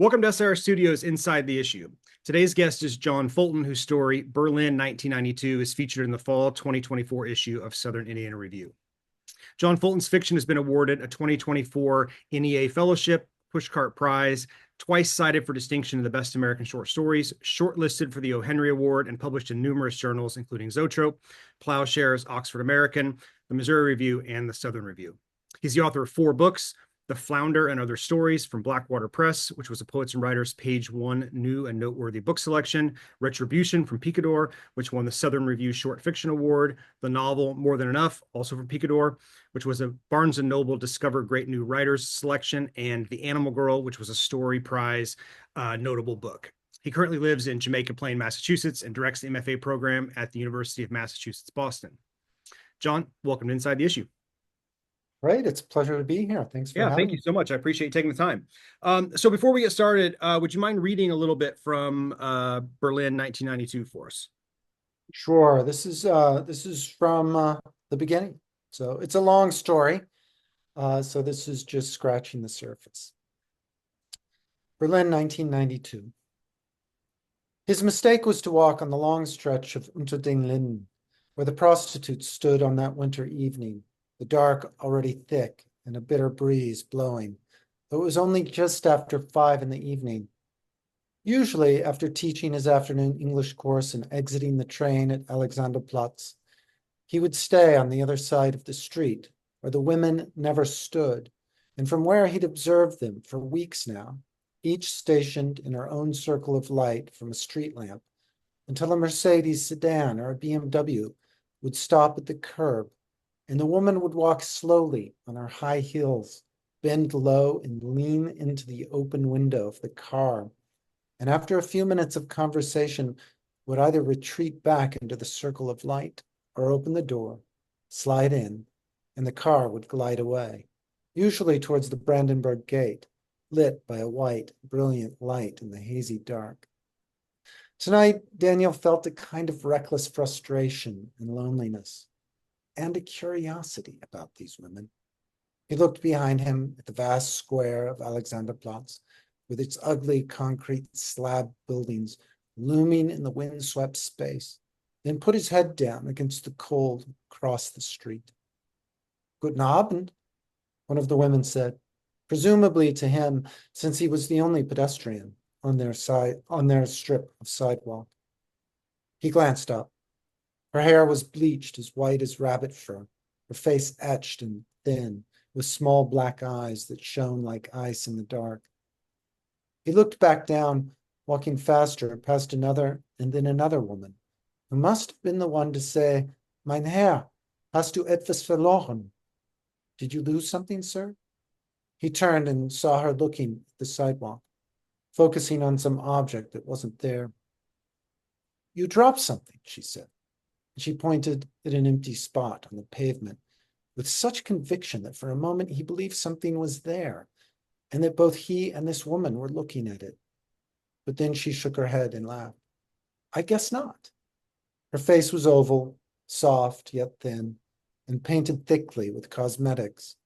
Welcome to SIR Studios Inside the Issue. Today's guest is John Fulton, whose story, Berlin 1992, is featured in the fall 2024 issue of Southern Indiana Review. John Fulton's fiction has been awarded a 2024 NEA Fellowship, Pushcart Prize, twice cited for distinction in the Best American Short Stories, shortlisted for the O. Henry Award, and published in numerous journals, including Zoetrope, Plowshares, Oxford American, the Missouri Review, and the Southern Review. He's the author of 4 books: The Flounder and Other Stories from Blackwater Press, which was a Poets and Writers Page 1 new and noteworthy book selection; Retribution from Picador, which won the Southern Review Short Fiction Award; the novel More Than Enough, also from Picador, which was a Barnes & Noble Discover Great New Writers selection; and The Animal Girl, which was a Story Prize notable book. He currently lives in Jamaica Plain, Massachusetts, and directs the MFA program at the University of Massachusetts, Boston. John, welcome to Inside the Issue. Great. It's a pleasure to be here. Thanks for having Thank me. you so much. I appreciate you taking the time. So before we get started, would you mind reading a little bit from Berlin 1992 for us? Sure. This is from the beginning. So it's a long story. So this is just scratching the surface. Berlin 1992. His mistake was to walk on the long stretch of Unter den Linden, where the prostitutes stood on that winter evening, the dark already thick and a bitter breeze blowing, though it was only just after 5 in the evening. Usually, after teaching his afternoon English course and exiting the train at Alexanderplatz, he would stay on the other side of the street, where the women never stood, and from where he'd observed them for weeks now, each stationed in her own circle of light from a street lamp, until a Mercedes sedan or a BMW would stop at the curb, and the woman would walk slowly on her high heels, bend low and lean into the open window of the car, and after a few minutes of conversation would either retreat back into the circle of light or open the door, slide in, and the car would glide away, usually towards the Brandenburg Gate, lit by a white, brilliant light in the hazy dark. Tonight, Daniel felt a kind of reckless frustration and loneliness, and a curiosity about these women. He looked behind him at the vast square of Alexanderplatz, with its ugly concrete slab buildings looming in the wind-swept space, then put his head down against the cold across the street. "Guten Abend," one of the women said, presumably to him, since he was the only pedestrian on their strip of sidewalk. He glanced up. Her hair was bleached as white as rabbit fur, her face etched and thin, with small black eyes that shone like ice in the dark. He looked back down, walking faster past another and then another woman, who must have been the one to say, "Mein Herr, hast du etwas verloren?" "Did you lose something, sir?" He turned and saw her looking at the sidewalk, focusing on some object that wasn't there. "You dropped something," she said. She pointed at an empty spot on the pavement with such conviction that for a moment he believed something was there and that both he and this woman were looking at it. But then she shook her head and laughed. "I guess not." Her face was oval, soft yet thin, and painted thickly with cosmetics.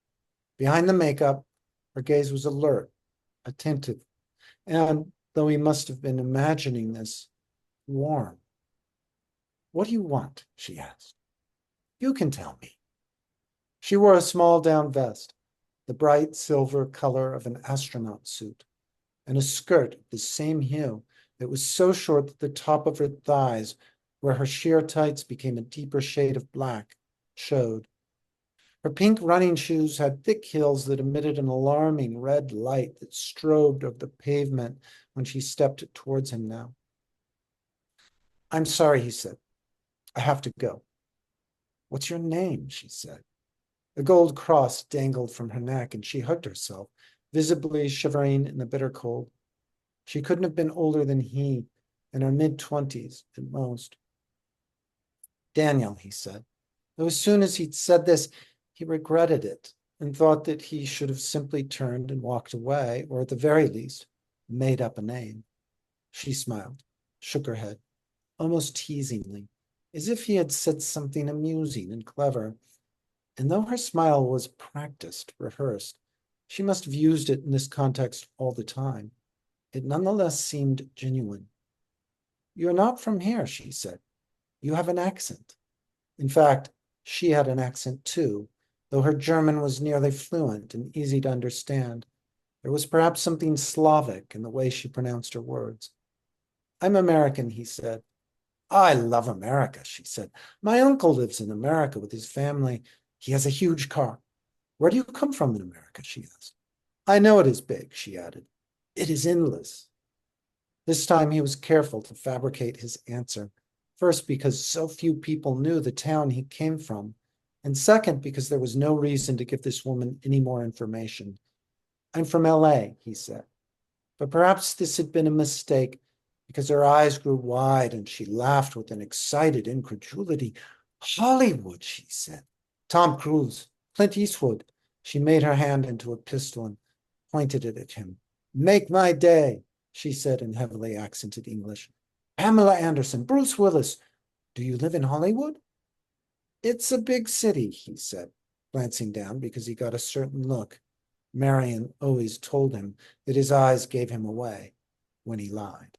Behind the makeup, her gaze was alert, attentive, and, though he must have been imagining this, warm. "What do you want?" she asked. "You can tell me." She wore a small down vest, the bright silver color of an astronaut suit, and a skirt of the same hue that was so short that the top of her thighs, where her sheer tights became a deeper shade of black, showed. Her pink running shoes had thick heels that emitted an alarming red light that strobed over the pavement when she stepped towards him now. "I'm sorry," he said. "I have to go." "What's your name?" she said. A gold cross dangled from her neck, and she hugged herself, visibly shivering in the bitter cold. She couldn't have been older than he, in her mid-20s at most. "Daniel," he said, though as soon as he'd said this, he regretted it and thought that he should have simply turned and walked away, or at the very least, made up a name. She smiled, shook her head, almost teasingly, as if he had said something amusing and clever. And though her smile was practiced, rehearsed, she must have used it in this context all the time. it nonetheless seemed genuine. "You're not from here," she said. "You have an accent." In fact, she had an accent too, though her German was nearly fluent and easy to understand. There was perhaps something Slavic in the way she pronounced her words. "I'm American," he said. "I love America," she said. "My uncle lives in America with his family. He has a huge car." "Where do you come from in America?" she asked. "I know it is big," she added. "It is endless." This time he was careful to fabricate his answer. First, because so few people knew the town he came from, and second, because there was no reason to give this woman any more information. "I'm from LA," he said. But perhaps this had been a mistake, because her eyes grew wide and she laughed with an excited incredulity. "Hollywood," she said. "Tom Cruise, Clint Eastwood." She made her hand into a pistol and pointed it at him. "Make my day," she said in heavily accented English. "Pamela Anderson, Bruce Willis. Do you live in Hollywood?" "It's a big city," he said, glancing down because he got a certain look. Marion always told him that his eyes gave him away when he lied.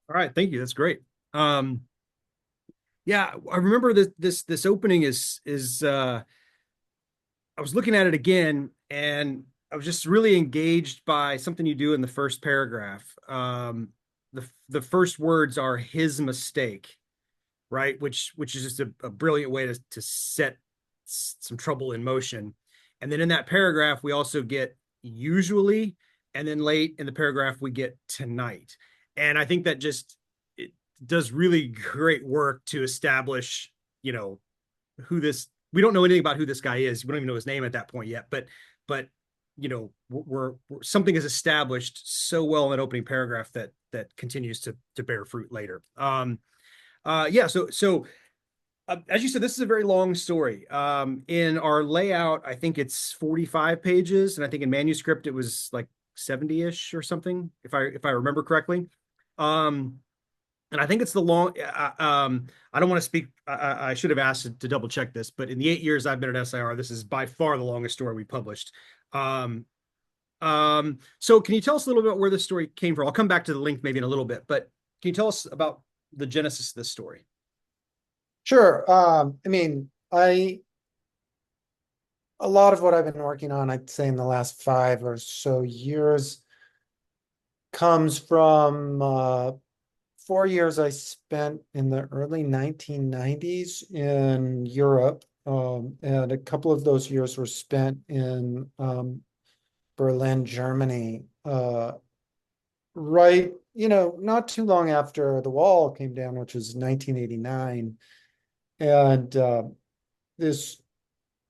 All right, thank you. That's great. Um, yeah, I remember this opening is I was looking at it again and I was just really engaged by something you do in the first paragraph. The first words are "his mistake," right? Which is just a brilliant way to set some trouble in motion. And then in that paragraph, we also get "usually," and then late in the paragraph we get "tonight." And I think that just it does really great work to establish, you know, who this. We don't know anything about who this guy is. We don't even know his name at that point yet. But you know, we're something is established so well in that opening paragraph that continues to bear fruit later. Yeah. So as you said, this is a very long story. In our layout, I think it's 45 pages, and I think in manuscript it was like 70-ish or something, if I remember correctly. Um, and I think it's the long. I don't want to speak. I should have asked to double check this, but in the 8 years I've been at SIR, this is by far the longest story we published. Um, so can you tell us a little bit about where this story came from? I'll come back to the link maybe in a little bit, but can you tell us about the genesis of this story? Sure. A lot of what I've been working on, I'd say in the last 5 or so years, comes from 4 years I spent in the early 1990s in Europe. And a couple of those years were spent in Berlin, Germany, right, not too long after the wall came down, which was 1989. And this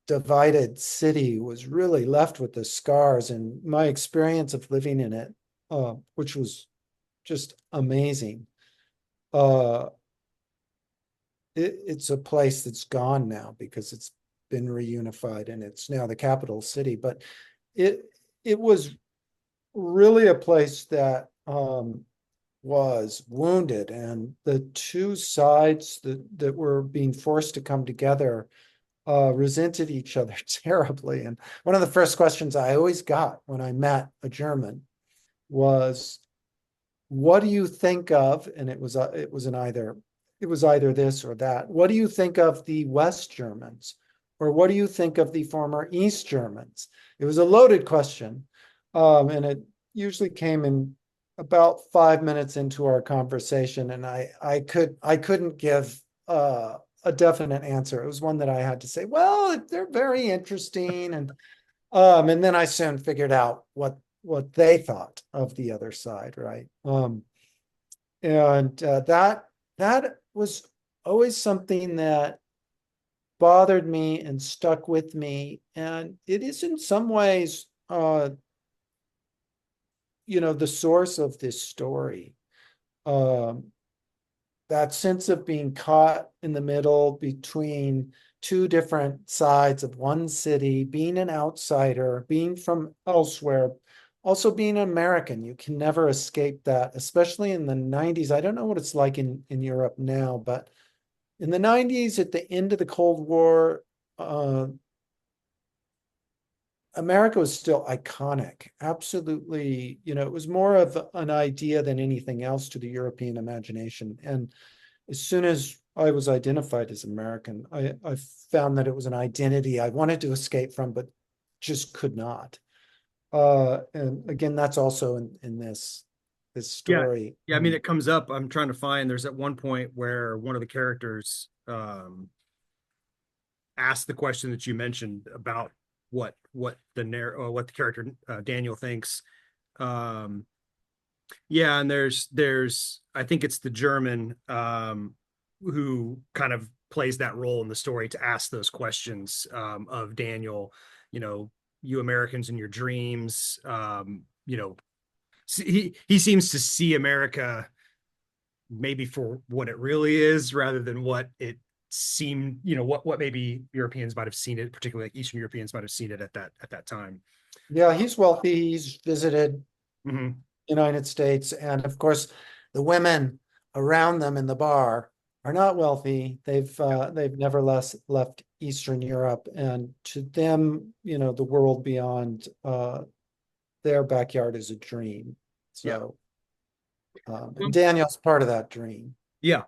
divided city was really left with the scars. And my experience of living in it, which was just amazing. Uh, it's a place that's gone now because it's been reunified and it's now the capital city. But it it was really a place that was wounded, and the two sides that were being forced to come together resented each other terribly. And one of the first questions I always got when I met a German was, "What do you think of?" And it was either this or that. "What do you think of the West Germans?" Or "What do you think of the former East Germans?" It was a loaded question. And it usually came in about 5 minutes into our conversation, and I couldn't give a definite answer. It was one that I had to say, "Well, they're very interesting," and then I soon figured out what they thought of the other side, right? And that was always something that bothered me and stuck with me, and it is in some ways, the source of this story. Um, that sense of being caught in the middle between two different sides of one city, being an outsider, being from elsewhere, also being an American. You can never escape that, especially in the 90s. I don't know what it's like in Europe now, but in the 90s, at the end of the Cold War, America was still iconic. Absolutely, it was more of an idea than anything else to the European imagination. And as soon as I was identified as American, I found that it was an identity I wanted to escape from, but just could not. And again, that's also in this Yeah. story. Yeah. I mean, it comes up. I'm trying to find, there's at one point where one of the characters asked the question that you mentioned about what the character Daniel thinks. Um, yeah, and there's I think it's the German who kind of plays that role in the story to ask those questions of Daniel, you Americans in your dreams, he seems to see America maybe for what it really is rather than what it seemed, what maybe Europeans might have seen it, particularly like Eastern Europeans might have seen it at that time. Yeah, he's wealthy. He's visited Mm-hmm. United States, and of course, the women around them in the bar are not wealthy. They've never left Eastern Europe, and to them, the world beyond their backyard is a dream. Yeah. So, and Daniel's part of that dream. Yeah.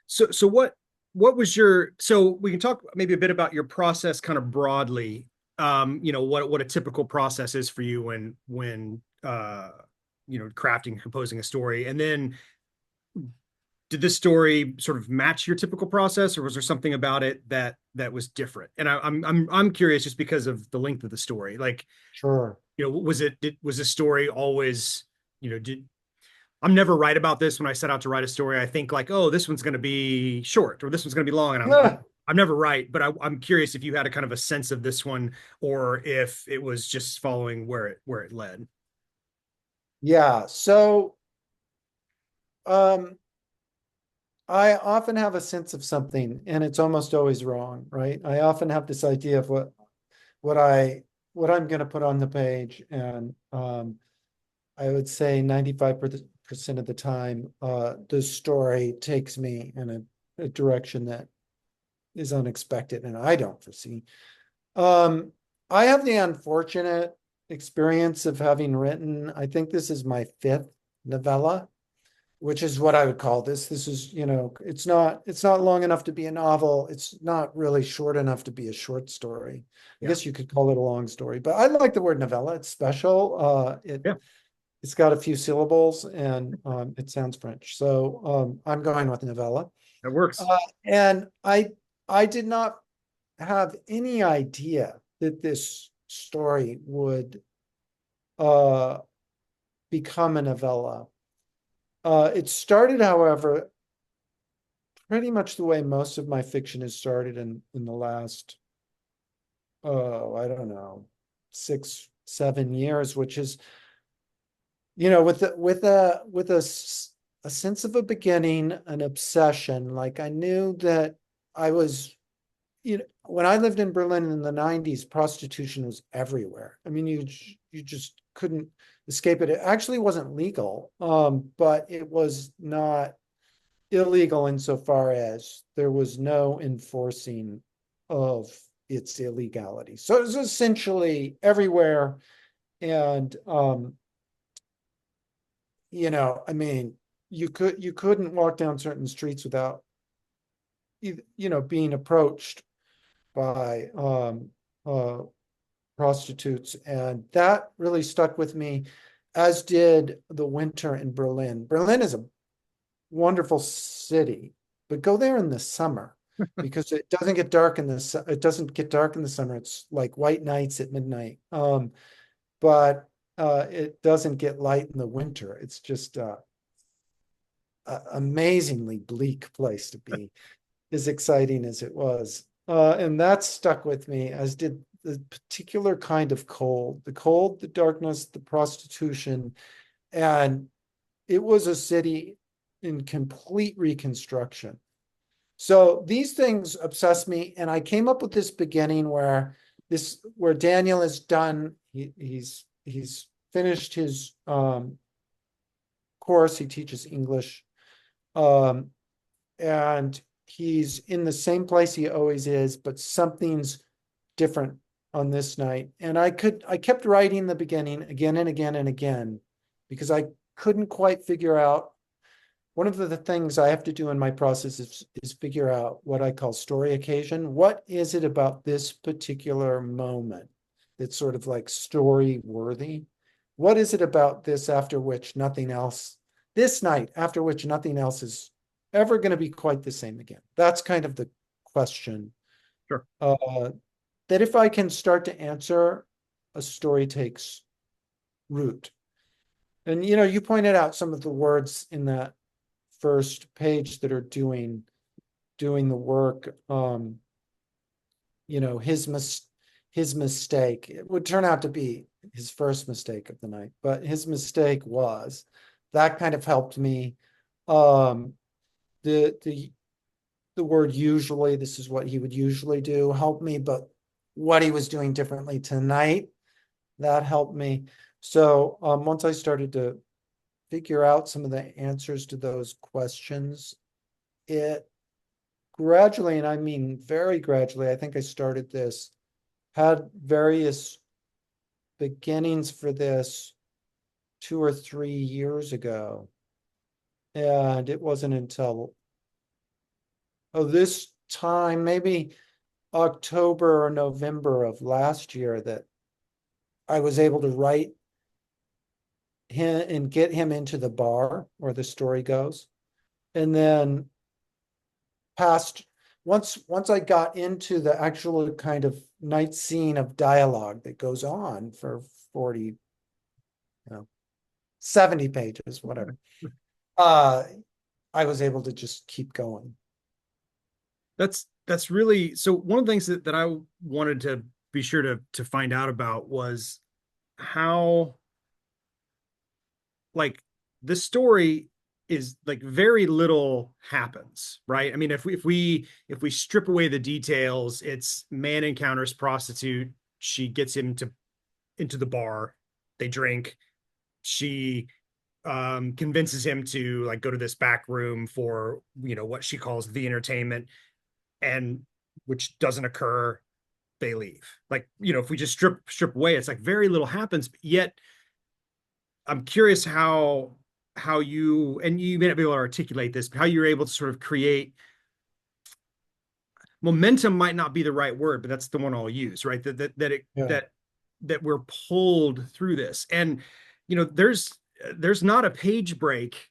So what was your, so we can talk maybe a bit about your process kind of broadly, what a typical process is for you when crafting and composing a story. And then did this story sort of match your typical process, or was there something about it that was different? And I'm curious just because of the length of the story. Like, Sure. was the story always, did I'm never right about this when I set out to write a story. I think like, oh, this one's going to be short or this one's going to be long, and I'm never right. But I'm curious if you had a kind of a sense of this one, or if it was just following where it led. Yeah. So, um, I often have a sense of something, and it's almost always wrong, right? I often have this idea of what I'm going to put on the page, and I would say 95% of the time, the story takes me in a direction that is unexpected, and I don't foresee. I have the unfortunate experience of having written, I think this is my fifth novella, which is what I would call this. This is, it's not long enough to be a novel. It's not really short enough to be a short story. I Yeah. guess you could call it a long story, but I like the word novella. It's special. Yeah. It's got a few syllables, and it sounds French. So I'm going with novella. That works. And I did not have any idea that this story would uh, become a novella. It started, however, pretty much the way most of my fiction has started in the last, I don't know, 6, 7 years, which is, with a sense of a beginning, an obsession. Like I knew that I was, when I lived in Berlin in the 90s, prostitution was everywhere. I mean, you just couldn't escape it. It actually wasn't legal, but it was not illegal insofar as there was no enforcing of its illegality. So it was essentially everywhere. And I mean, you couldn't walk down certain streets without being approached by prostitutes, and that really stuck with me, as did the winter in Berlin. Berlin is a wonderful city, but go there in the summer because it doesn't get dark in the summer. It's like white nights at midnight. But it doesn't get light in the winter. It's just a amazingly bleak place to be, as exciting as it was. And that stuck with me, as did the particular kind of cold, the darkness, the prostitution. And it was a city in complete reconstruction. So these things obsess me. And I came up with this beginning where Daniel is done. He's finished his course. He teaches English. And he's in the same place he always is, but something's different on this night, and I kept writing the beginning again and again and again because I couldn't quite figure out. One of the things I have to do in my process is figure out what I call story occasion. What is it about this particular moment that's sort of like story worthy? What is it about this after which nothing else, this night after which nothing else is ever going to be quite the same again? That's kind of the question. Sure. That if I can start to answer, a story takes root. And you pointed out some of the words in that first page that are doing the work. His mistake, it would turn out to be his first mistake of the night, but his mistake was that kind of helped me. The word usually, this is what he would usually do, helped me, but what he was doing differently tonight, that helped me. So once I started to figure out some of the answers to those questions, it gradually, and I mean very gradually, I think I started this, had various beginnings for this 2 or 3 years ago. And it wasn't until this time, maybe October or November of last year, that I was able to write him and get him into the bar where the story goes. And then once I got into the actual kind of night scene of dialogue that goes on for 40, 70 pages, whatever, I was able to just keep going. That's really, so one of the things that I wanted to be sure to find out about was how, like, the story is like very little happens, right? I mean, if we strip away the details, it's man encounters prostitute, she gets him into the bar, they drink, she convinces him to like go to this back room for what she calls the entertainment, and which doesn't occur, they leave. Like, if we just strip away, it's like very little happens, yet I'm curious how you, and you may not be able to articulate this, but how you're able to sort of create momentum. Might not be the right word, but that's the one I'll use, right? Yeah. That we're pulled through this. And there's not a page break.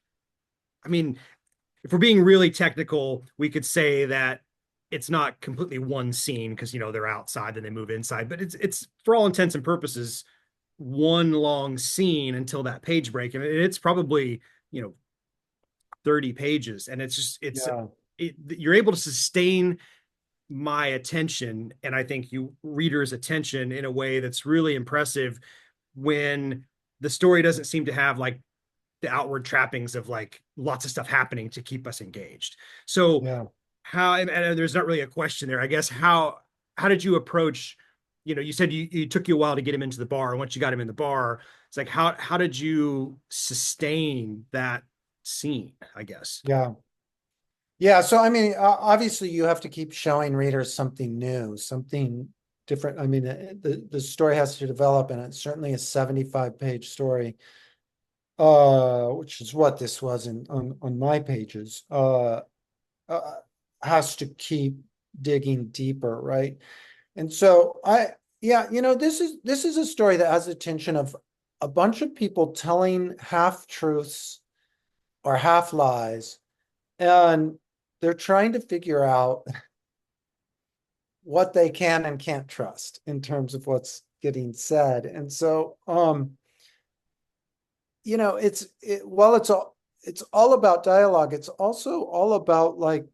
I mean, if we're being really technical, we could say that it's not completely one scene because they're outside, then they move inside, but it's for all intents and purposes one long scene until that page break, and it's probably 30 pages, and it's just Yeah. you're able to sustain my attention, and I think you readers' attention, in a way that's really impressive when the story doesn't seem to have like the outward trappings of like lots of stuff happening to keep us engaged. So Yeah. how, and there's not really a question there, I guess. How did you approach, you said you took you a while to get him into the bar, and once you got him in the bar, it's like how did you sustain that scene, I guess? Yeah. Yeah. So, I mean, obviously you have to keep showing readers something new, something different. I mean, the story has to develop, and it's certainly a 75-page story, which is what this was on my pages, uh, has to keep digging deeper, right? And so yeah, this is a story that has the tension of a bunch of people telling half truths or half lies, and they're trying to figure out what they can and can't trust in terms of what's getting said. And so, while it's all about dialogue, it's also all about, like,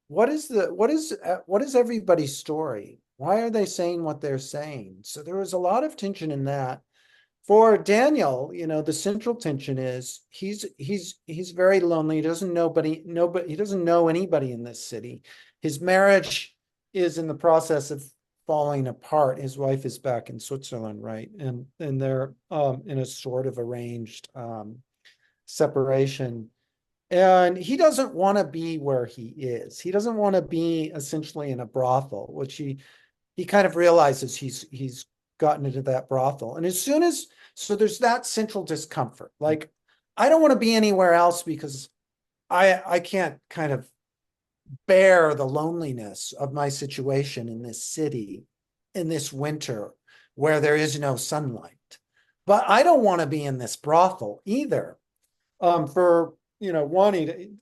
what is everybody's story? Why are they saying what they're saying? So there was a lot of tension in that. For Daniel, the central tension is he's very lonely. He doesn't he doesn't know anybody in this city. His marriage is in the process of falling apart. His wife is back in Switzerland, right? And they're in a sort of arranged separation. And he doesn't want to be where he is. He doesn't want to be essentially in a brothel, which he kind of realizes he's gotten into that brothel. And as soon as, so there's that central discomfort. Like, I don't want to be anywhere else because I can't kind of bear the loneliness of my situation in this city in this winter where there is no sunlight. But I don't want to be in this brothel either. For, one,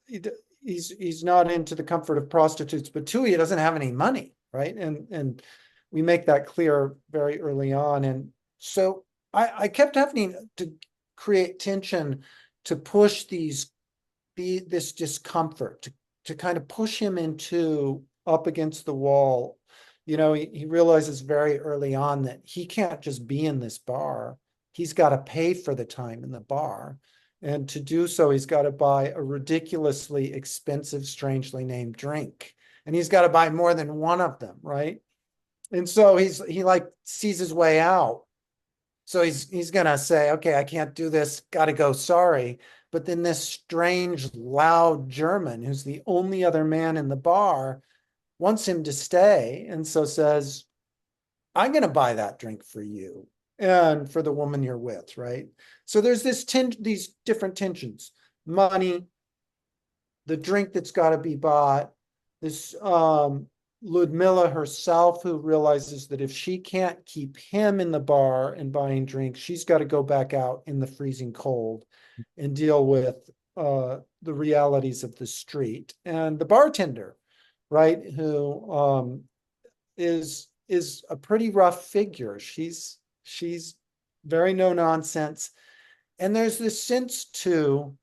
he's not into the comfort of prostitutes, but two, he doesn't have any money, right? And we make that clear very early on. And so I kept having to create tension to push this discomfort, to kind of push him into up against the wall. He realizes very early on that he can't just be in this bar. He's got to pay for the time in the bar. And to do so, he's got to buy a ridiculously expensive, strangely named drink. And he's got to buy more than one of them, right? And so he like sees his way out. So he's gonna say, okay, I can't do this, gotta go, sorry. But then this strange, loud German, who's the only other man in the bar, wants him to stay, and so says, I'm gonna buy that drink for you and for the woman you're with, right? So there's these different tensions: money, the drink that's got to be bought, this Ludmilla herself, who realizes that if she can't keep him in the bar and buying drinks, she's got to go back out in the freezing cold and deal with the realities of the street. And the bartender, right, who is a pretty rough figure. She's very no nonsense. And there's this sense too,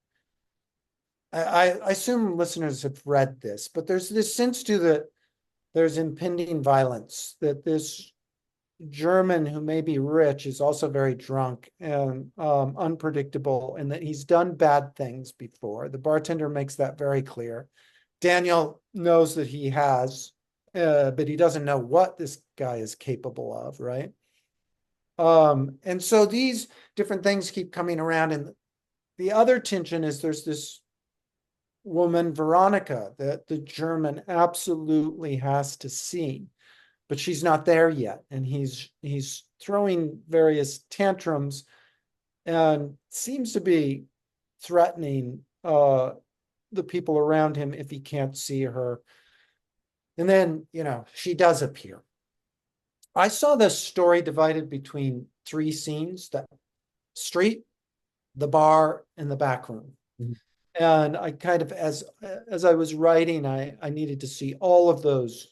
I assume listeners have read this, but there's this sense too that there's impending violence, that this German who may be rich is also very drunk and unpredictable, and that he's done bad things before. The bartender makes that very clear. Daniel knows that he has, but he doesn't know what this guy is capable of, right? And so these different things keep coming around. And the other tension is there's this woman, Veronica, that the German absolutely has to see, but she's not there yet. And he's throwing various tantrums and seems to be threatening the people around him if he can't see her. And then, she does appear. I saw this story divided between 3 scenes: the street, the bar, and the back room. Mm-hmm. And I kind of, as I was writing, I needed to see all of those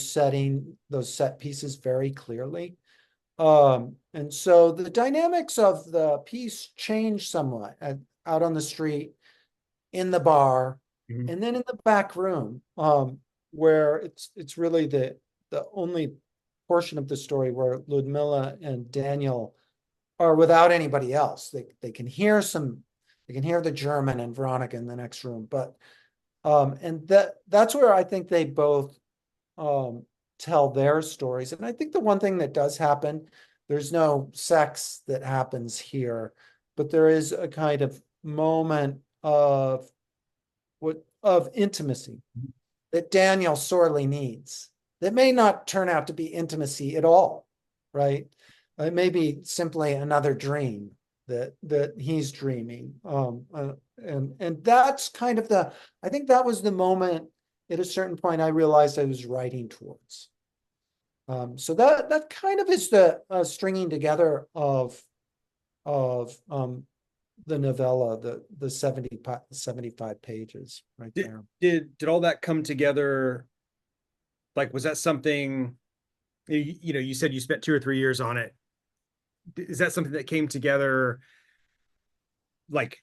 set pieces very clearly. And so the dynamics of the piece change somewhat out on the street, in the bar, mm-hmm. and then in the back room, where it's really the only portion of the story where Ludmilla and Daniel are without anybody else. They can hear the German and Veronica in the next room, but and that's where I think they both tell their stories. And I think the one thing that does happen, there's no sex that happens here, but there is a kind of moment of intimacy that Daniel sorely needs. That may not turn out to be intimacy at all, right? It may be simply another dream that he's dreaming. And that's kind of I think that was the moment at a certain point I realized I was writing towards. So that kind of is the stringing together of the novella, the 75 pages right there. Did all that come together? Like, was that something, you said you spent 2 or 3 years on it. Is that something that came together? Like,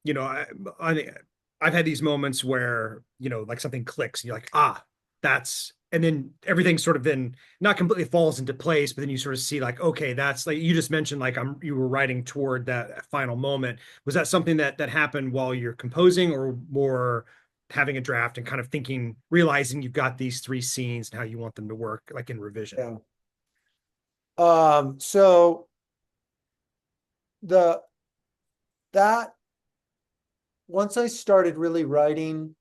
I've had these moments where, like something clicks and you're like, and then everything sort of then not completely falls into place, but then you sort of see like, okay, that's like, you just mentioned, like, you were writing toward that final moment. Was that something that happened while you're composing, or more having a draft and kind of realizing you've got these 3 scenes and how you want them to work, like in revision? Yeah. So that once I started really writing,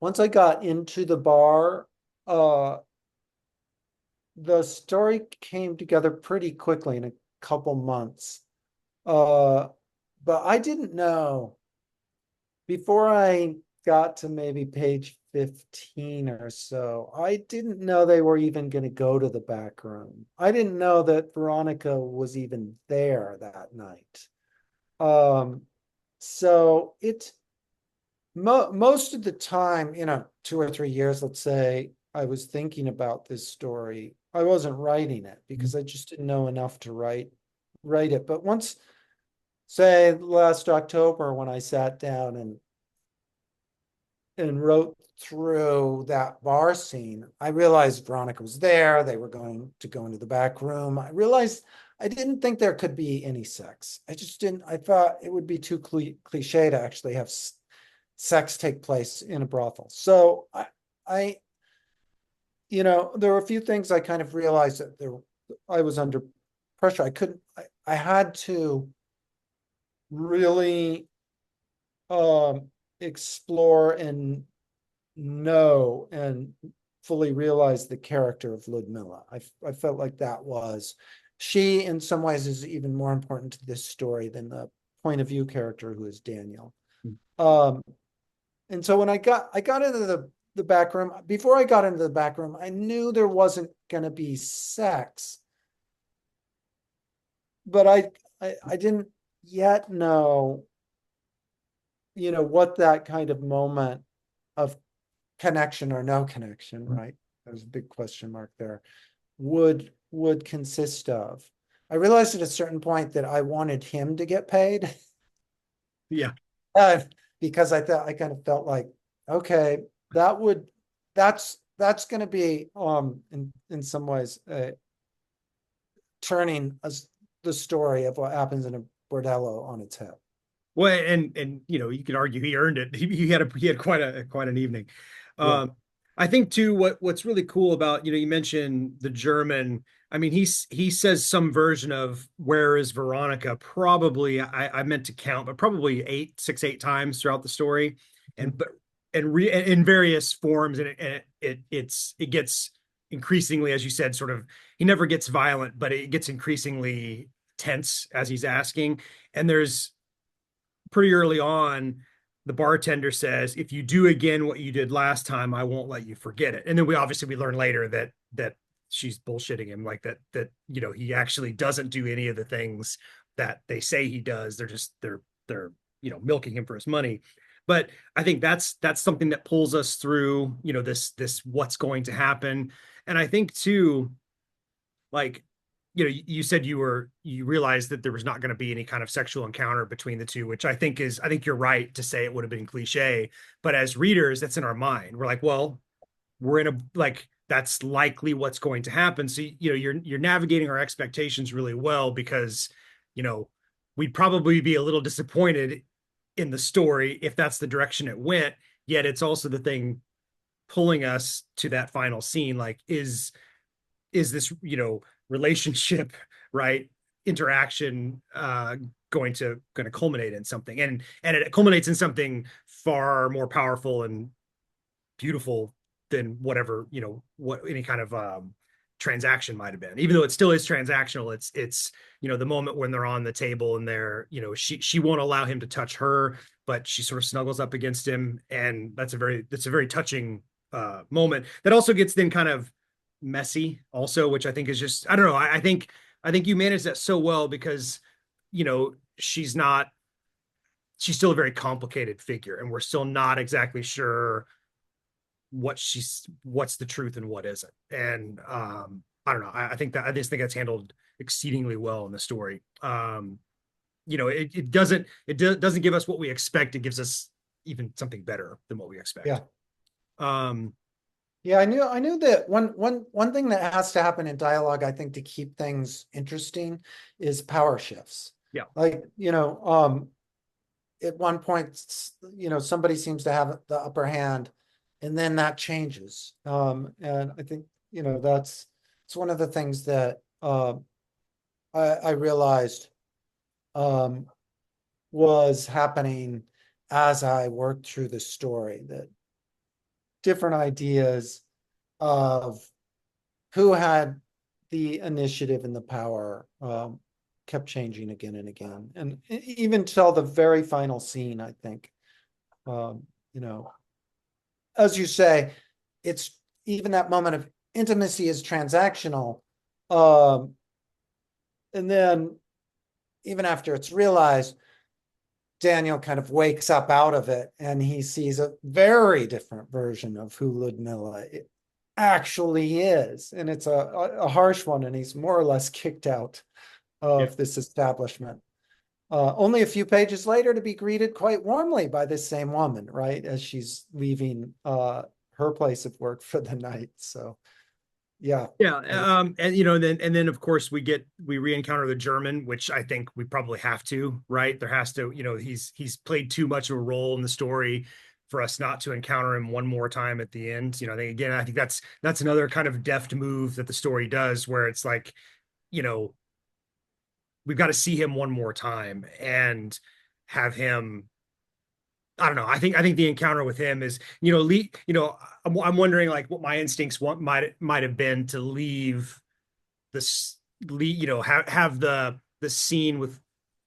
once I got into the bar, the story came together pretty quickly in a couple months. But I didn't know before I got to maybe page 15 or so, I didn't know they were even going to go to the back room. I didn't know that Veronica was even there that night. Um, so it most of the time, 2 or 3 years, let's say, I was thinking about this story. I wasn't writing it because I just didn't know enough to write it. But once, say, last October, when I sat down and wrote through that bar scene, I realized Veronica was there. They were going to go into the back room. I realized I didn't think there could be any sex. I just didn't. I thought it would be too cliche to actually have sex take place in a brothel. So I, there were a few things I kind of realized that I was under pressure. I had to really explore and know and fully realize the character of Ludmilla. I felt like she in some ways is even more important to this story than the point of view character who is Daniel. Um, and so when I got into the back room, before I got into the back room, I knew there wasn't going to be sex, but I didn't yet know, what that kind of moment of connection or no connection, right? There's a big question mark there, would consist of. I realized at a certain point that I wanted him to get paid. Yeah. uh, because I kind of felt like, okay, that's going to be in some ways turning the story of what happens in a bordello on its head. Well, and you could argue he earned it. He had quite an evening. Yeah. I think too what's really cool about, you mentioned the German. I mean, he says some version of "Where is Veronica?" Probably I meant to count, but probably 8 times throughout the story, and but in various forms, and it gets increasingly, as you said, sort of, he never gets violent, but it gets increasingly tense as he's asking. And there's pretty early on, the bartender says, "If you do again what you did last time, I won't let you forget it." And then we learn later that she's bullshitting him, like that he actually doesn't do any of the things that they say he does. They're milking him for his money. But I think that's something that pulls us through, this what's going to happen. And I think too, like, you said you realized that there was not going to be any kind of sexual encounter between the two, which I think you're right to say it would have been cliche, but as readers, that's in our mind. We're like, well, we're in a, like, that's likely what's going to happen. So, you're navigating our expectations really well, because, we'd probably be a little disappointed in the story if that's the direction it went. Yet it's also the thing pulling us to that final scene. Like, is this relationship, right, interaction, going to culminate in something, and it culminates in something far more powerful and beautiful than whatever, what any kind of transaction might have been. Even though it still is transactional, it's the moment when they're on the table and they're, she won't allow him to touch her, but she sort of snuggles up against him, and that's a very touching moment that also gets then kind of messy also, which I think is just, I don't know, I think you managed that so well, because she's not, she's still a very complicated figure, and we're still not exactly sure what's the truth and what isn't. And I don't know, I just think that's handled exceedingly well in the story. It doesn't give us what we expect, it gives us even something better than what we expect. Yeah. um Yeah, I knew that one thing that has to happen in dialogue, I think, to keep things interesting is power shifts. yeah. Like, at one point, somebody seems to have the upper hand, and then that changes. And I think, it's one of the things that I realized was happening as I worked through the story, that different ideas of who had the initiative and the power kept changing again and again, and even till the very final scene, I think. You know, as you say, it's even that moment of intimacy is transactional, and then even after it's realized, Daniel kind of wakes up out of it and he sees a very different version of who Ludmilla actually is. And it's a harsh one, and he's more or less kicked out of this establishment. Only a few pages later to be greeted quite warmly by this same woman, right, as she's leaving her place of work for the night. So, yeah. And then of course we re-encounter the German, which I think we probably have to, right? There has to, he's played too much of a role in the story for us not to encounter him one more time at the end. I think that's another kind of deft move that the story does, where it's like, we've got to see him one more time and have him. I don't know. I think the encounter with him is, I'm wondering like what my instincts might have been to leave this, have the scene with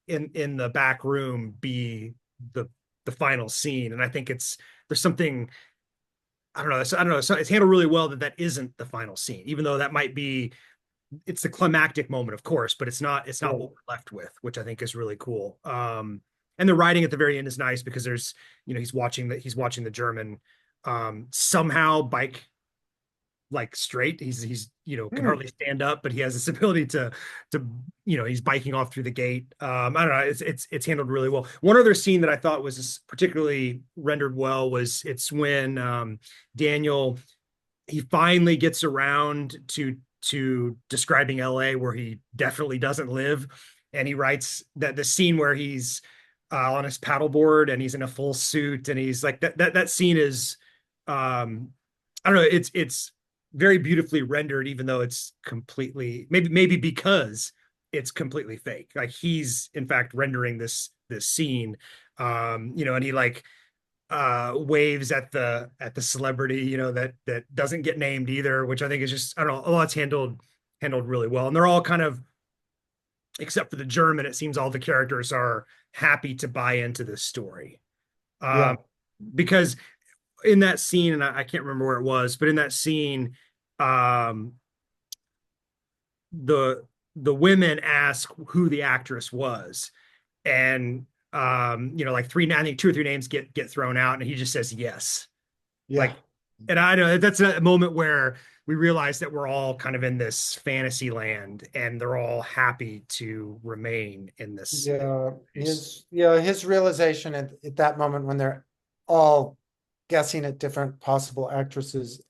in the back room be the final scene, and I think there's something. I don't know. I don't know. So it's handled really well that isn't the final scene, even though that might be. It's the climactic moment, of course, but it's not what we're left with, which I think is really cool. And the writing at the very end is nice because there's, he's watching the German somehow bike like straight. He's can hardly stand up, but he has this ability to he's biking off through the gate. I don't know. It's handled really well. One other scene that I thought was particularly rendered well was it's when Daniel, he finally gets around to describing LA, where he definitely doesn't live, and he writes that the scene where he's on his paddleboard and he's in a full suit and he's like that scene is I don't know, it's very beautifully rendered, even though it's completely maybe because it's completely fake. Like he's in fact rendering this scene, and he like waves at the celebrity, that doesn't get named either, which I think is just, I don't know, it's handled really well. And they're all kind of, except for the German, it seems all the characters are happy to buy into this story. Because in that scene, and I can't remember where it was, but in that scene, the women ask who the actress was, and like I think 2 or 3 names get thrown out, and he just says yes. Like, and I know that's a moment where we realize that we're all kind of in this fantasy land, and they're all happy to remain in this. His realization at that moment when they're all guessing at different possible actresses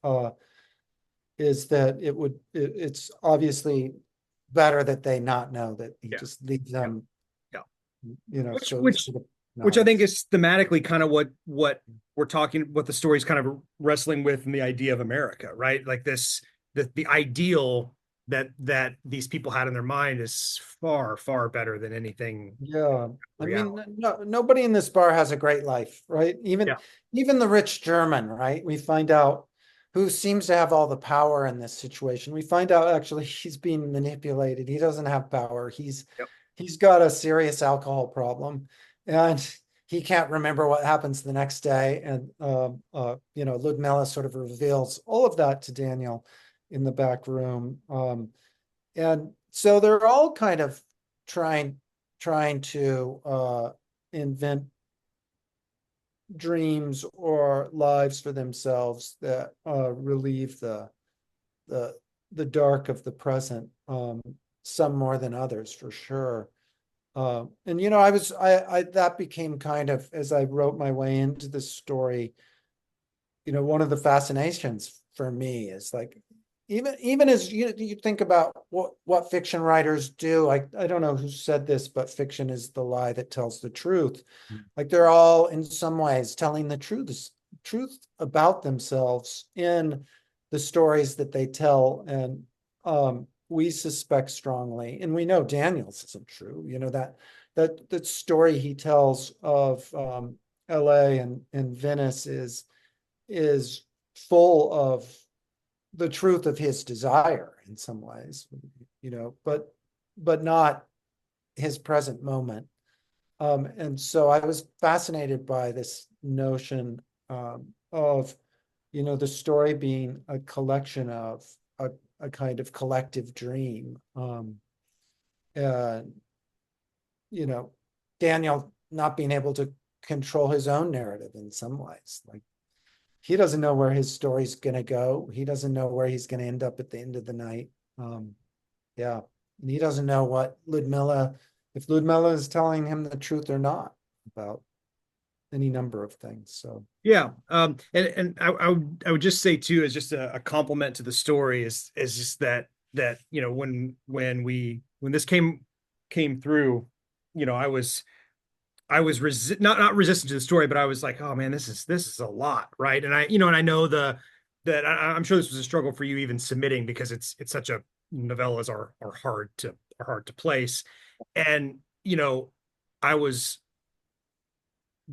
is that it's obviously better that they not know, that he just leaves them. Which I think is thematically kind of what we're talking, what the story's kind of wrestling with, in the idea of America, right? Like the ideal that these people had in their mind is far, far better than anything. I mean, nobody in this bar has a great life, right? Even the rich German, right? We find out, who seems to have all the power in this situation. We find out actually he's being manipulated. He doesn't have power. He's got a serious alcohol problem, and he can't remember what happens the next day. And Ludmilla sort of reveals all of that to Daniel in the back room. And so they're all kind of trying to invent dreams or lives for themselves that relieve the dark of the present, some more than others, for sure. And that became kind of, as I wrote my way into the story, one of the fascinations for me is like, even as you think about what fiction writers do, I don't know who said this, but fiction is the lie that tells the truth. Like they're all in some ways telling the truth about themselves in the stories that they tell. And we suspect strongly, and we know Daniel's isn't true, that story he tells of LA and Venice is full of the truth of his desire in some ways, but not his present moment. And so I was fascinated by this notion of, the story being a collection of a kind of collective dream. And, Daniel not being able to control his own narrative in some ways. Like, he doesn't know where his story's going to go. He doesn't know where he's going to end up at the end of the night. Yeah. And he doesn't know if Ludmilla is telling him the truth or not about any number of things. So Yeah. And I would just say too, as just a compliment to the story is just that, when this came through, I was not resistant to the story, but I was like, oh man, this is a lot, right? And I know I'm sure this was a struggle for you even submitting, because it's such a novellas are hard to place. And I was,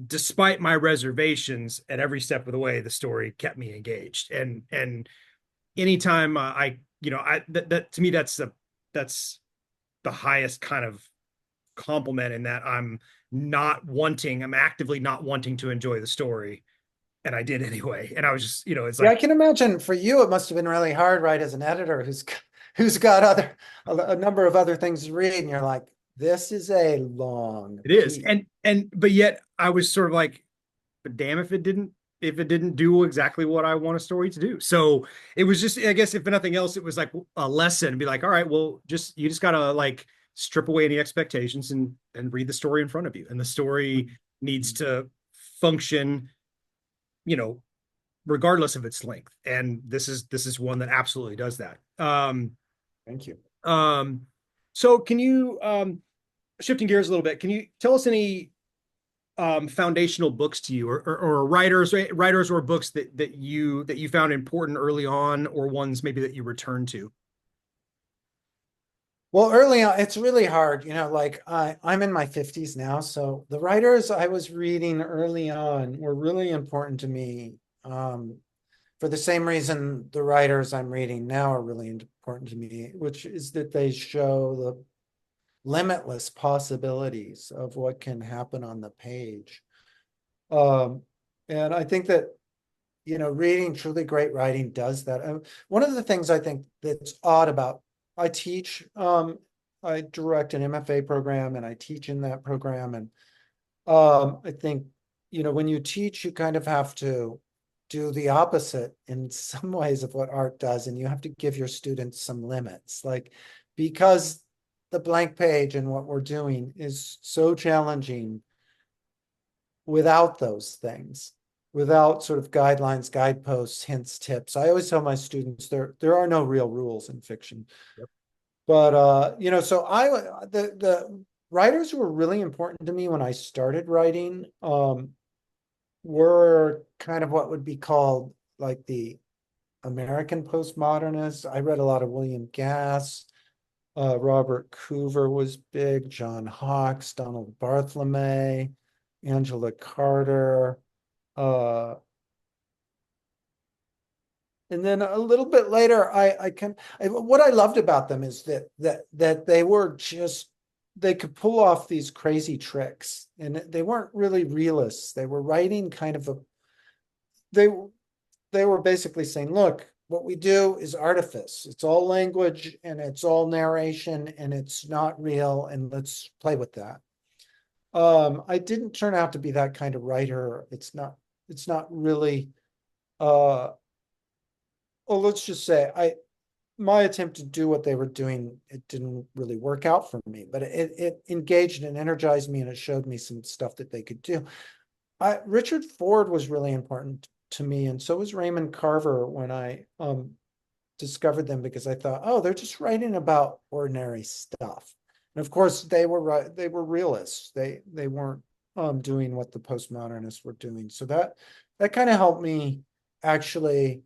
despite my reservations at every step of the way, the story kept me engaged. And anytime that to me, that's the highest kind of compliment, in that I'm actively not wanting to enjoy the story, and I did anyway. And I was just, it's yeah, I like, can imagine for you it must have been really hard, right, as an editor who's got a number of other things to read, and you're like, this is a long it is. piece. But yet I was sort of like, but damn if it didn't do exactly what I want a story to do. So it was just, I guess, if nothing else, it was like a lesson. Be like, all right, well, you just gotta like strip away any expectations and read the story in front of you. And the story needs to function, you know, regardless of its length. And this is one that absolutely does that. Thank you. So can you, shifting gears a little bit, can you tell us any foundational books to you, or writers or books that you found important early on, or ones maybe that you return to? Well, early on, it's really hard, like I'm in my 50s now. So the writers I was reading early on were really important to me. For the same reason the writers I'm reading now are really important to me, which is that they show the limitless possibilities of what can happen on the page. Um, and I think that, reading truly great writing does that. One of the things I think that's odd about, I teach, I direct an MFA program and I teach in that program. And I think, when you teach, you kind of have to do the opposite in some ways of what art does. And you have to give your students some limits, like, because the blank page and what we're doing is so challenging without those things, without sort of guidelines, guideposts, hints, tips. I always tell my students there are no real rules in fiction. Yep. But so the writers who were really important to me when I started writing were kind of what would be called like the American postmodernists. I read a lot of William Gass. Robert Coover was big, John Hawkes, Donald Barthelme, Angela Carter. And then a little bit later, what I loved about them is that they could pull off these crazy tricks, and they weren't really realists. They were writing kind of they were basically saying, look, what we do is artifice. It's all language and it's all narration and it's not real, and let's play with that. I didn't turn out to be that kind of writer. It's not really let's just say my attempt to do what they were doing, it didn't really work out for me, but it engaged and energized me, and it showed me some stuff that they could do. Richard Ford was really important to me, and so was Raymond Carver when I discovered them, because I thought, oh, they're just writing about ordinary stuff. And of course, they were realists. They weren't doing what the postmodernists were doing. So that kind of helped me actually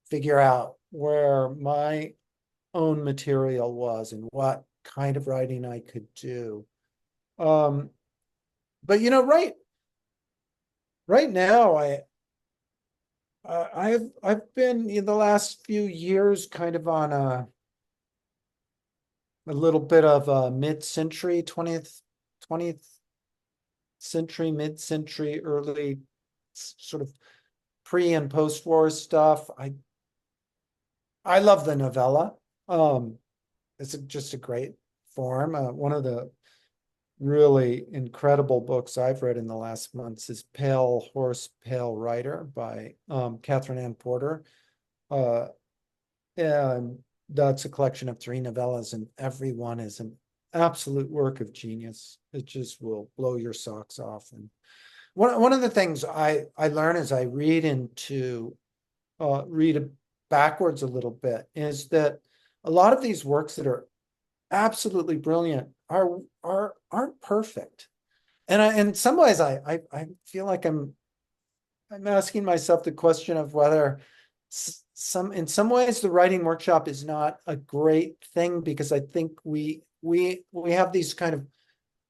figure out where my own material was and what kind of writing I could do. But right now, I've been in the last few years kind of on a little bit of a mid-century, 20th century, mid-century, early sort of pre and post-war stuff. I love the novella. It's just a great form. One of the really incredible books I've read in the last months is Pale Horse, Pale Rider by Catherine Ann Porter. Uh, and that's a collection of three novellas, and every one is an absolute work of genius. It just will blow your socks off. And one of the things I learn as I read backwards a little bit is that a lot of these works that are absolutely brilliant aren't perfect. And in some ways I feel like I'm asking myself the question of whether in some ways the writing workshop is not a great thing, because I think we have these kind of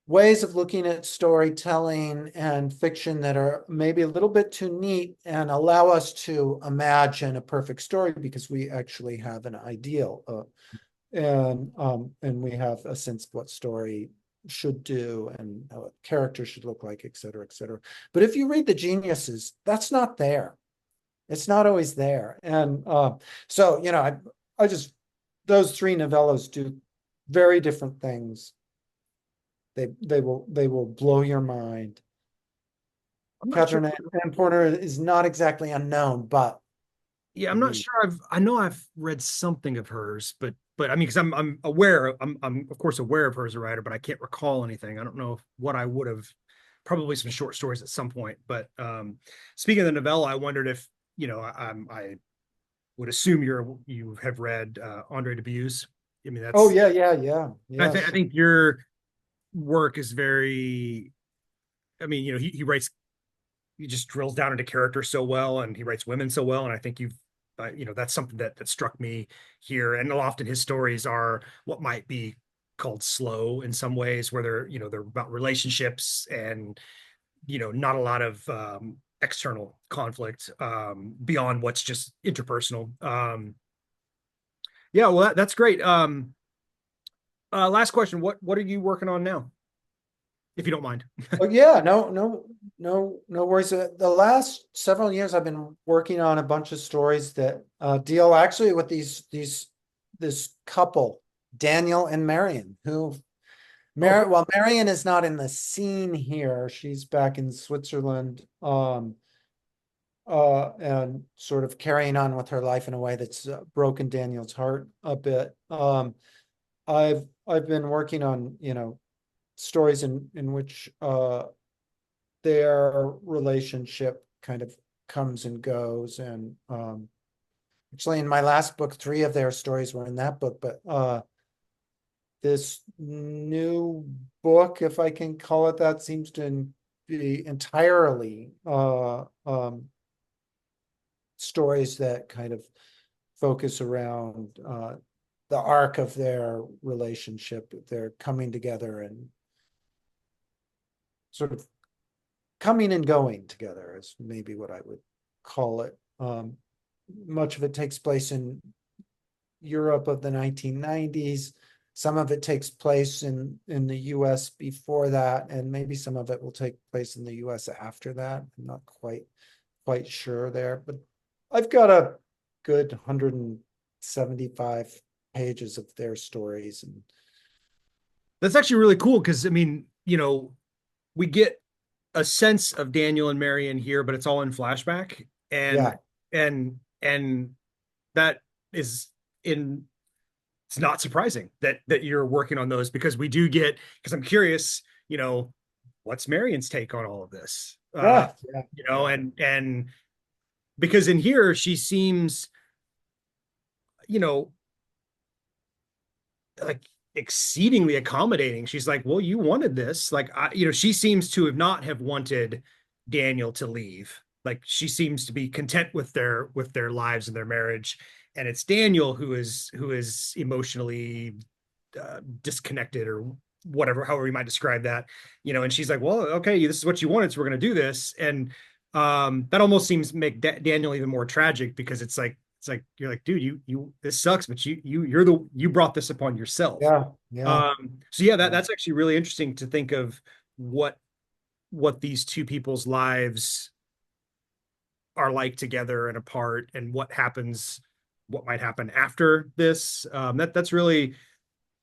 ways of looking at storytelling and fiction that are maybe a little bit too neat and allow us to imagine a perfect story because we actually have an ideal, and we have a sense of what story should do and how a character should look like, et cetera, et cetera. But if you read the geniuses, that's not there. It's not always there. And so, I just, those three novellas do very different things. They will blow your mind. I'm not sure. Catherine Ann Porter is not exactly unknown, but Yeah, I'm not unique. sure. I know I've read something of hers, but I mean, because I'm aware, I'm of course aware of her as a writer, but I can't recall anything. I don't know what I would have. Probably some short stories at some point. But speaking of the novella, I wondered if I would assume you have read Andre Debus's. I mean, Oh that's yeah, yeah, yeah, I yeah, think I sure. think your work is very. I mean, he writes, he just drills down into character so well, and he writes women so well, and I think that's something that struck me here. And often his stories are what might be called slow in some ways, where they're about relationships and not a lot of external conflict beyond what's just interpersonal. Yeah, well, that's great. Last question: what are you working on now, if you don't mind? Oh yeah, no worries. The last several years, I've been working on a bunch of stories that deal actually with this couple, Daniel and Marion, who Oh, cool. Well, Marion is not in the scene here. She's back in Switzerland, and sort of carrying on with her life in a way that's broken Daniel's heart a bit. I've been working on, stories in which their relationship kind of comes and goes. And actually, in my last book, three of their stories were in that book. But this new book, if I can call it that, seems to be entirely stories that kind of focus around the arc of their relationship. They're coming together and sort of coming and going together is maybe what I would call it. Much of it takes place in Europe of the 1990s. Some of it takes place in the US before that, and maybe some of it will take place in the US after that. I'm not quite sure there, but I've got a good 175 pages of their stories. And That's actually really cool because I mean, we get a sense of Daniel and Marion here, but it's all in flashback, and yeah, and that is in. It's not surprising that you're working on those because we do get because I'm curious, what's Marion's take on all of this, yeah, yeah, yeah. and because in here she seems, you know, like exceedingly accommodating. She's like, well, you wanted this. Like, she seems to have not have wanted Daniel to leave. Like she seems to be content with their lives and their marriage. And it's Daniel who is emotionally disconnected or whatever, however you might describe that, and she's like, well, okay, this is what you wanted, so we're going to do this. And That almost seems to make Daniel even more tragic because it's like you're like, dude, you this sucks, but you brought this upon yourself. Yeah, yeah, So yeah, yeah, that's actually really interesting to think of what these two people's lives are like together and apart, and what might happen after this. That's really,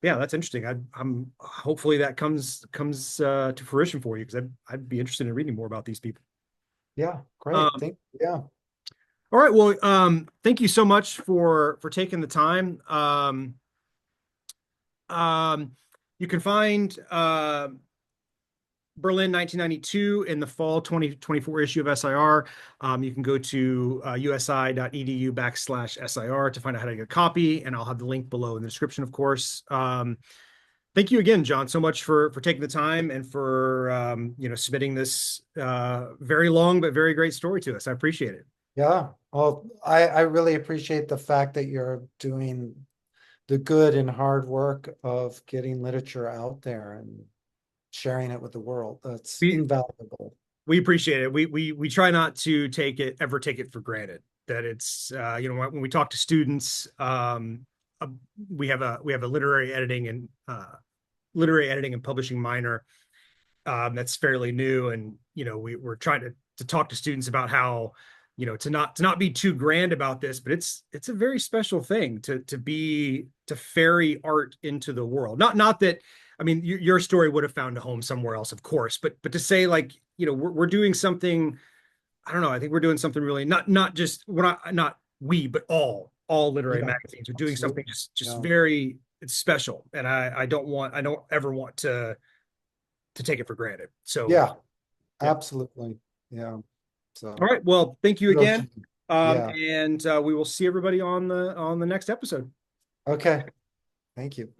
yeah, that's interesting. I'm hopefully that comes to fruition for you, because I'd be interested in reading more about these people. yeah. Great. Um, Thank yeah. all right, well, thank you so much for taking the time. Um, you can find Berlin 1992 in the fall 2024 issue of SIR. You can go to usi.edu/SIR to find out how to get a copy, and I'll have the link below in the description, of course. Thank you again, John, so much for taking the time and for submitting this very long but very great story to us. I appreciate it. Yeah. Well, I really appreciate the fact that you're doing the good and hard work of getting literature out there and sharing it with the world. That's We invaluable. we appreciate it. We try not to ever take it for granted that it's when we talk to students, uh, we have a literary editing and publishing minor, that's fairly new, and we're trying to talk to students about how to not be too grand about this, but it's a very special thing to ferry art into the world. Not that, I mean, your story would have found a home somewhere else, of course, but to say, like, we're doing something. I don't know. I think we're doing something really, not just, not we, but all literary Yeah, magazines are doing something absolutely. just Yeah. very, it's special, and I don't ever want to take it for granted. So, Yeah, yeah. absolutely. Yeah. All So right. Well, thank you kudos again. to you. Yeah. And we will see everybody on the next episode. Okay. Thank you.